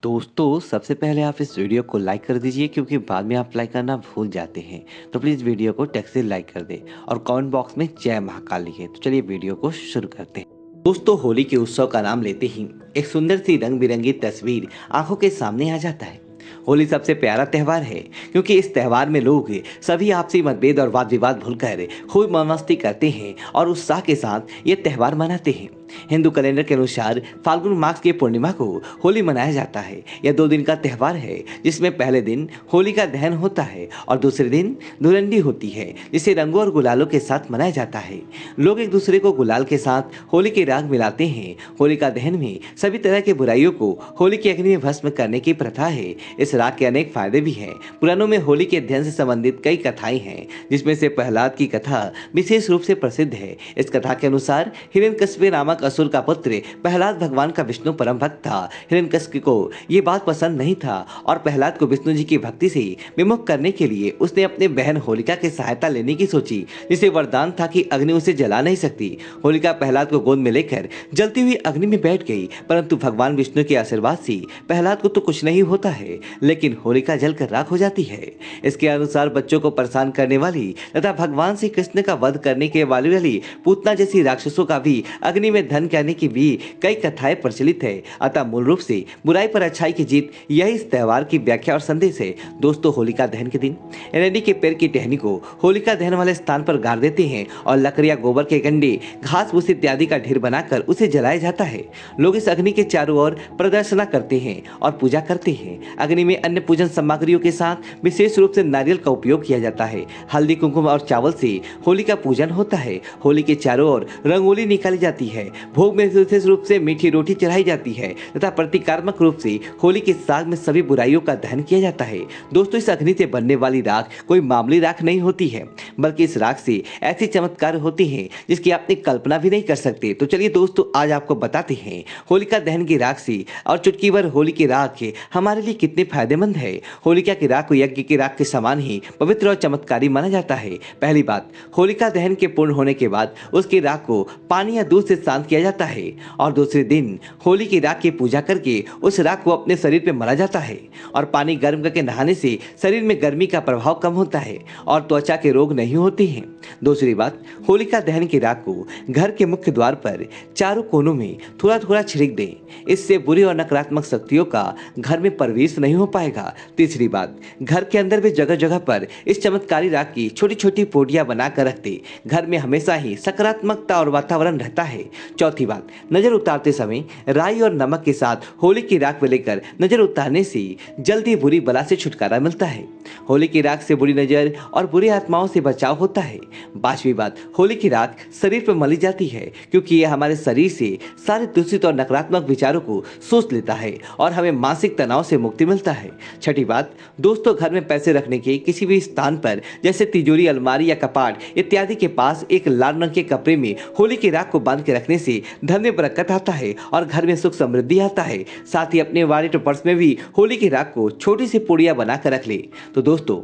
दोस्तों, सबसे पहले आप इस वीडियो को लाइक कर दीजिए क्योंकि बाद में आप लाइक करना भूल जाते हैं। तो प्लीज़ वीडियो को टेक्स्ट से लाइक कर दें और कमेंट बॉक्स में जय महाकाल लिखें। तो चलिए वीडियो को शुरू करते हैं। दोस्तों, होली के उत्सव का नाम लेते ही एक सुंदर सी रंग बिरंगी तस्वीर आंखों के सामने आ जाता है। होली सबसे प्यारा त्यौहार है क्योंकि इस त्यौहार में लोग सभी आपसी मतभेद और वाद विवाद भूलकर खूब मौज करते हैं और उत्साह के साथ ये त्यौहार मनाते हैं। हिंदू कैलेंडर के अनुसार फाल्गुन मास की पूर्णिमा को होली मनाया जाता है। यह 2 दिन का त्यौहार है जिसमें पहले दिन होली का दहन होता है और दूसरे दिन धुलंडी होती है जिसे रंगों और गुलालों के साथ मनाया जाता है। लोग एक दूसरे को गुलाल के साथ होली के राग मिलाते हैं। होलिका दहन में सभी तरह के बुराइयों को होली की अग्नि में भस्म करने की प्रथा है। इस राग के अनेक फायदे भी हैं। पुराणों में होली के अध्ययन से संबंधित कई कथाएं हैं जिसमें से प्रहलाद की कथा विशेष रूप से प्रसिद्ध है। इस कथा के अनुसार हिरण्यकश्यप नामक असुर का पुत्र प्रहलाद भगवान का विष्णु परम भक्त था। हिरण्यकश्यप को ये बात पसंद नहीं था और प्रहलाद को विष्णु जी की भक्ति से विमुख करने के लिए उसने अपने बहन होलिका की सहायता लेने की सोची, जिसे वरदान था कि अग्नि उसे जला नहीं सकती। होलिका प्रहलाद को गोद में लेकर जलती हुई अग्नि में बैठ गई, परंतु भगवान विष्णु के आशीर्वाद से प्रहलाद को तो कुछ नहीं होता है, लेकिन होलिका जलकर राख हो जाती है। इसके अनुसार बच्चों को परेशान करने वाली तथा भगवान श्री कृष्ण का वध करने के वाली पूतना जैसी राक्षसों का भी अग्नि में दहन करने की भी कई कथाएं प्रचलित है। अतः मूल रूप से बुराई पर अच्छाई की जीत, यही इस त्यौहार की व्याख्या और संदेश है। दोस्तों, होलिका दहन के दिन रेडी के पैर की टहनी को होलिका दहन वाले स्थान पर गाड़ देते हैं और लकड़ियां, गोबर के कंडे, घास फूस इत्यादि का ढेर बनाकर उसे जलाया जाता है। लोग इस अग्नि के चारों ओर प्रदर्शना करते हैं और पूजा करते हैं। अग्नि में अन्य पूजन सामग्रियों के साथ विशेष रूप से नारियल का उपयोग किया जाता है। हल्दी, कुमकुम और चावल से होली का पूजन होता है। होली के चारों ओर रंगोली निकाली जाती है। भोग में विशेष रूप से मीठी रोटी चढ़ाई जाती है तथा प्रतीकात्मक रूप से होली के साग में सभी बुराइयों का दहन किया जाता है। दोस्तों, इस अग्नि से बनने वाली राख कोई मामूली राख नहीं होती है, बल्कि इस राख से ऐसे चमत्कार होते हैं जिसकी आपने कल्पना भी नहीं कर सकते। तो चलिए दोस्तों, आज आपको बताते हैं होलिका दहन की राख से और चुटकी भर होली की राख हमारे लिए कितने फायदेमंद है। होलिका की राख को यज्ञ की राख के समान ही पवित्र और चमत्कारी माना जाता है। पहली बात, होलिका दहन के पूर्ण होने के बाद उसकी राख को पानी या दूध से शांत किया जाता है और दूसरे दिन होली की राख की पूजा करके उस राख को अपने शरीर पे मला जाता है और पानी गर्म करके नहाने से शरीर में गर्मी का प्रभाव कम होता है और त्वचा के रोग नहीं होते हैं। दूसरी बात, होलिका दहन की राख को घर के मुख्य द्वार पर चारों कोनों में थोड़ा थोड़ा छिड़क दें। इससे बुरी और नकारात्मक शक्तियों का घर में प्रवेश नहीं हो पाएगा। तीसरी बात, घर के अंदर भी जगह जगह पर इस चमत्कारी राख की छोटी छोटी पोटियां बनाकर रख दे। घर में हमेशा ही सकारात्मकता और वातावरण रहता है। चौथी बात, नजर उतारते समय राई और नमक के साथ होली की राख में लेकर नजर उतारने से जल्दी बुरी बला से छुटकारा मिलता है। होली की राख से बुरी नजर और बुरी आत्माओं से बचाव होता है। पांचवी बात, होली की राख शरीर पर मली जाती है क्योंकि यह हमारे शरीर से सारे दूषित और नकारात्मक विचारों को सोच लेता है और हमें मानसिक तनाव से मुक्ति मिलता है। छठी बात, दोस्तों, घर में पैसे रखने के किसी भी स्थान पर जैसे तिजोरी, अलमारी या कपाट इत्यादि के पास एक लाल रंग के कपड़े में होली की राख को बांध के रखने से धन में बरकत आता है और घर में सुख समृद्धि आता है। साथ ही अपने वॉलेट और पर्स में भी होली की राख को छोटी सी पुड़िया बनाकर रख ले। तो दोस्तों,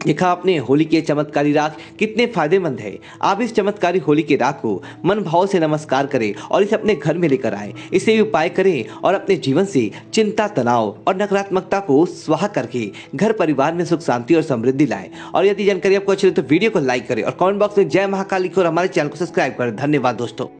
देखा आपने होली के चमत्कारी राख कितने फायदेमंद है। आप इस चमत्कारी होली की राख को मन भाव से नमस्कार करें और इसे अपने घर में लेकर आएं। इसे भी उपाय करें और अपने जीवन से चिंता, तनाव और नकारात्मकता को स्वाहा करके घर परिवार में सुख, शांति और समृद्धि लाएं। और यदि जानकारी आपको अच्छी लगे तो वीडियो को लाइक करें और कमेंट बॉक्स में जय महाकाल लिखें और हमारे चैनल को सब्सक्राइब करें। धन्यवाद दोस्तों।